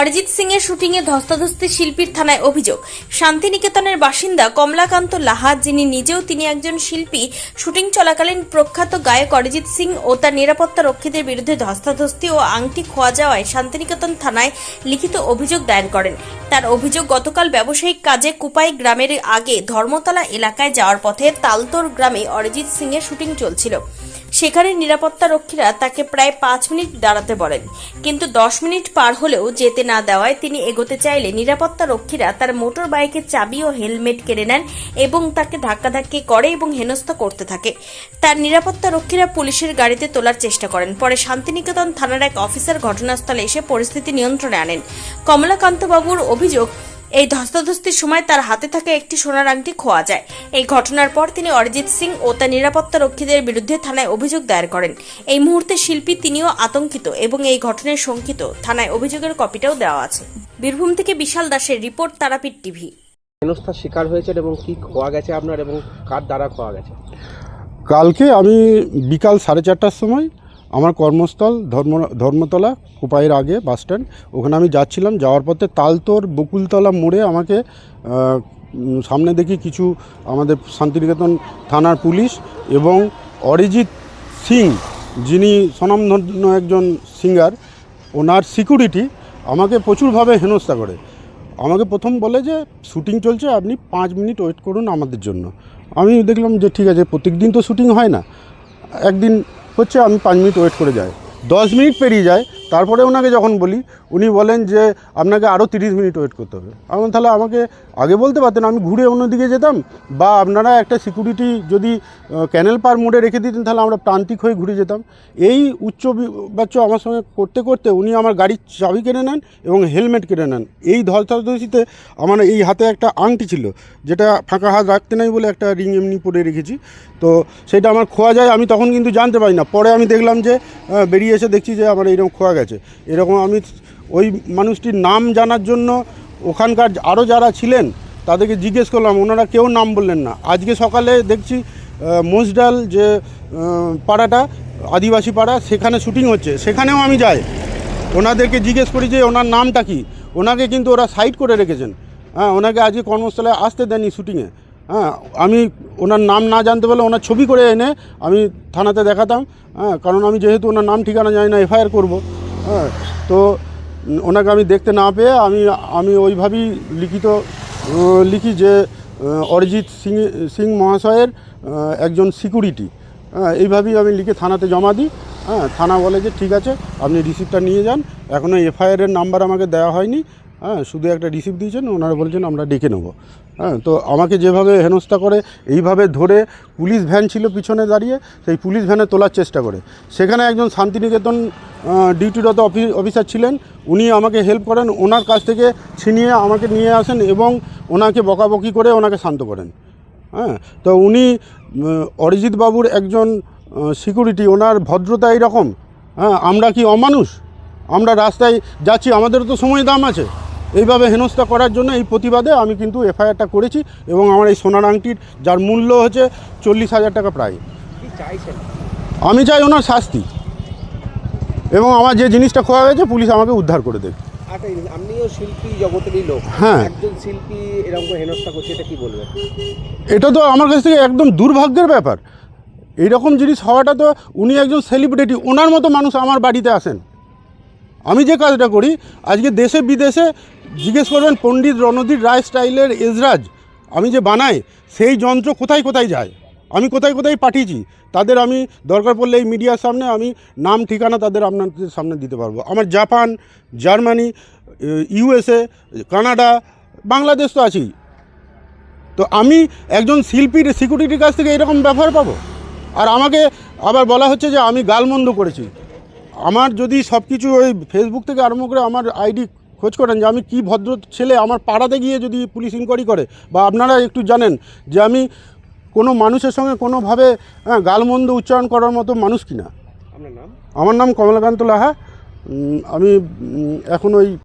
অরিজিৎ সিং এর শুটিংয়ে ধস্তাধস্তি শিল্পীর থানায় অভিযোগ। শান্তিনিকেতনের বাসিন্দা কমলাকান্ত লাহা, যিনি নিজেও তিনি একজন শিল্পী, শুটিং চলাকালীন প্রখ্যাত গায়ক অরিজিৎ সিং ও তার নিরাপত্তা রক্ষীদের বিরুদ্ধে ধস্তাধস্তি ও আংটি খোয়া যাওয়ায় শান্তিনিকেতন থানায় লিখিত অভিযোগ দায়ের করেন। তার অভিযোগ, গতকাল ব্যবসায়িক কাজে কুপাই গ্রামের আগে ধর্মতলা এলাকায় যাওয়ার পথে তালতোর গ্রামে অরিজিৎ সিং এর শুটিং চলছিল। সেখানে নিরাপত্তা রক্ষীরা তাকে প্রায় 5 মিনিট দাঁড়াতে বলেন, কিন্তু 10 মিনিট পার হলেও যেতে না দেওয়ায় তিনি এগোতে চাইলে নিরাপত্তা রক্ষীরা তার মোটর বাইকের চাবি ও হেলমেট কেড়ে নেন এবং তাকে ধাক্কাধাক্কি করে এবং হেনস্থা করতে থাকে। তার নিরাপত্তা রক্ষীরা পুলিশের গাড়িতে তোলার চেষ্টা করেন। পরে শান্তিনিকেতন থানার এক অফিসার ঘটনাস্থলে এসে পরিস্থিতি নিয়ন্ত্রণে আনেন। কমলাকান্ত বাবুর অভিযোগ, এই ধস্তাধস্তির সময় তার হাতে থাকা একটি সোনার আংটি খোয়া যায়। এই ঘটনার পর তিনি অরিজিৎ সিং ও তার নিরাপত্তা রক্ষীদের বিরুদ্ধে থানায় অভিযোগ দায়ের করেন। এই মুহূর্তে শিল্পী তিনিও আতঙ্কিত এবং এই ঘটনায় শঙ্কিত। থানায় অভিযোগের কপিটাও দেওয়া আছে। বীরভূম থেকে বিশাল দাসের রিপোর্ট, তারাপীঠ টিভি। হেনস্থার শিকার হয়েছেন এবং কি খোয়া গেছে আপনার এবং কার দ্বারা খোয়া গেছে? কালকে আমি বিকাল 4:30টার সময় আমার কর্মস্থল ধর্মতলা কুপাইয়ের আগে বাস স্ট্যান্ড, ওখানে আমি যাচ্ছিলাম। যাওয়ার পথে তালতোর বকুলতলা মোড়ে আমাকে সামনে দেখি কিছু আমাদের শান্তিনিকেতন থানার পুলিশ এবং অরিজিৎ সিং, যিনি স্বনামধন্য একজন সিঙ্গার, ওনার সিকিউরিটি আমাকে প্রচুরভাবে হেনস্থা করে। আমাকে প্রথম বলে যে শুটিং চলছে, আপনি 5 মিনিট ওয়েট করুন আমাদের জন্য। আমি দেখলাম যে ঠিক আছে, প্রত্যেক দিন তো শুটিং হয় না, একদিন হচ্ছে, আমি 5 মিনিট ওয়েট করে যাই। 10 মিনিট পেরিয়ে যায়। তারপরে ওনাকে যখন বলি, উনি বলেন যে আপনাকে আরও 30 মিনিট ওয়েট করতে হবে। আমি তাহলে আমাকে আগে বলতে পারতেন, আমি ঘুরে অন্যদিকে যেতাম, বা আপনারা একটা সিকিউরিটি যদি ক্যানেল পার মোড়ে রেখে দিতেন তাহলে আমরা প্রান্তিক হয়ে ঘুরে যেতাম। এই উচ্চ আমার সঙ্গে করতে করতে উনি আমার গাড়ির চাবি কেড়ে নেন এবং হেলমেট কেড়ে নেন। এই ধস্তাধস্তিতে আমার এই হাতে একটা আংটি ছিল, যেটা ফাঁকা হাত রাখতে নাই বলে একটা রিং এমনি পরে রেখেছি, তো সেটা আমার খোয়া যায়। আমি তখন কিন্তু জানতে পারি না, পরে আমি দেখলাম যে বেরিয়ে এসে দেখছি যে আমার এইরকম খোয়া গেছে। এরকম আমি ওই মানুষটির নাম জানার জন্য ওখানকার আরও যারা ছিলেন তাদেরকে জিজ্ঞেস করলাম, ওনারা কেউ নাম বললেন না। আজকে সকালে দেখছি মোসডাল যে পাড়াটা আদিবাসী পাড়া, সেখানে শুটিং হচ্ছে, সেখানেও আমি যাই, ওনাদেরকে জিজ্ঞেস করি যে ওনার নামটা কি। ওনাকে কিন্তু ওরা সাইড করে রেখেছেন। হ্যাঁ, ওনাকে আজকে কর্মস্থলে আসতে দেননি শুটিংয়ে। হ্যাঁ, আমি ওনার নাম না জানতে পারলে ওনার ছবি করে এনে আমি থানাতে দেখাতাম। হ্যাঁ, কারণ আমি যেহেতু ওনার নাম ঠিকানা জানি না, এফআইআর করব। হ্যাঁ, তো ওনাকে আমি দেখতে না পেয়ে আমি ওইভাবেই লিখি যে অরিজিৎ সিং মহাশয়ের একজন সিকিউরিটি। হ্যাঁ, এইভাবেই আমি লিখে থানাতে জমা দিই। হ্যাঁ, থানা বলে যে ঠিক আছে, আপনি রিসিপ্টটা নিয়ে যান। এখনও এফআইআরের নাম্বার আমাকে দেওয়া হয়নি। হ্যাঁ, শুধু একটা রিসিপ্ট দিয়েছেন, ওনারা বলছেন আমরা ডেকে নেব। হ্যাঁ, তো আমাকে যেভাবে হেনস্থা করে, এইভাবে ধরে পুলিশ ভ্যান ছিল পিছনে দাঁড়িয়ে, সেই পুলিশ ভ্যানে তোলার চেষ্টা করে। সেখানে একজন শান্তিনিকেতন ডিউটিরত অফিসার ছিলেন, উনি আমাকে হেল্প করেন, ওনার কাছ থেকে ছিনিয়ে আমাকে নিয়ে আসেন এবং ওনাকে বকাবকি করে ওনাকে শান্ত করেন। হ্যাঁ, তো উনি অরিজিৎ বাবুর একজন সিকিউরিটি, ওনার ভদ্রতা এইরকম। হ্যাঁ, আমরা কি অমানুষ? আমরা রাস্তায় যাচ্ছি, আমাদেরও তো সময় দাম আছে। এইভাবে হেনস্থা করার জন্য এই প্রতিবাদে আমি কিন্তু এফআইআরটা করেছি এবং আমার এই সোনার আংটির, যার মূল্য হচ্ছে 40,000 টাকা প্রায়। আমি চাই ওনার শাস্তি এবং আমার যে জিনিসটা খোয়া গেছে পুলিশ আমাকে উদ্ধার করে দেবে। আপনিও শিল্পী জগতেরই লোক। হ্যাঁ, একজন শিল্পী এরকম হেনস্থা করছে, এটা কি বলবেন? এটা তো আমার কাছ থেকে একদম দুর্ভাগ্যের ব্যাপার। এইরকম জিনিস হওয়াটা, তো উনি একজন সেলিব্রিটি, ওনার মতো মানুষ আমার বাড়িতে আসেন। আমি যে কাজটা করি, আজকে দেশে বিদেশে জিজ্ঞেস করবেন, পণ্ডিত রণধীর রায় স্টাইলের এজরাজ আমি যে বানাই, সেই যন্ত্র কোথায় কোথায় যায়, আমি কোথায় কোথায় পাঠিয়েছি, তাদের আমি দরকার পড়লে এই মিডিয়ার সামনে আমি নাম ঠিকানা তাদের আপনাদের সামনে দিতে পারবো। আমার Japan, Germany, USA, Canada, Bangladesh তো আছেই। তো আমি একজন শিল্পীর সিকিউরিটির কাছ থেকে এরকম ব্যবহার পাবো? আর আমাকে আবার বলা হচ্ছে যে আমি গালমন্দ করেছি। আমার যদি সব কিছু ওই ফেসবুক থেকে আরম্ভ করে আমার আইডি খোঁজ করেন যে আমি কি ভদ্র ছেলে, আমার পাড়াতে গিয়ে যদি পুলিশ ইনকোয়ারি করে, বা আপনারা একটু জানেন যে আমি কোনো মানুষের সঙ্গে কোনোভাবে গালমন্দ উচ্চারণ করার মতো মানুষ কিনা। আপনার নাম? আমার নাম কমলাকান্ত লাহা। আমি এখন ওই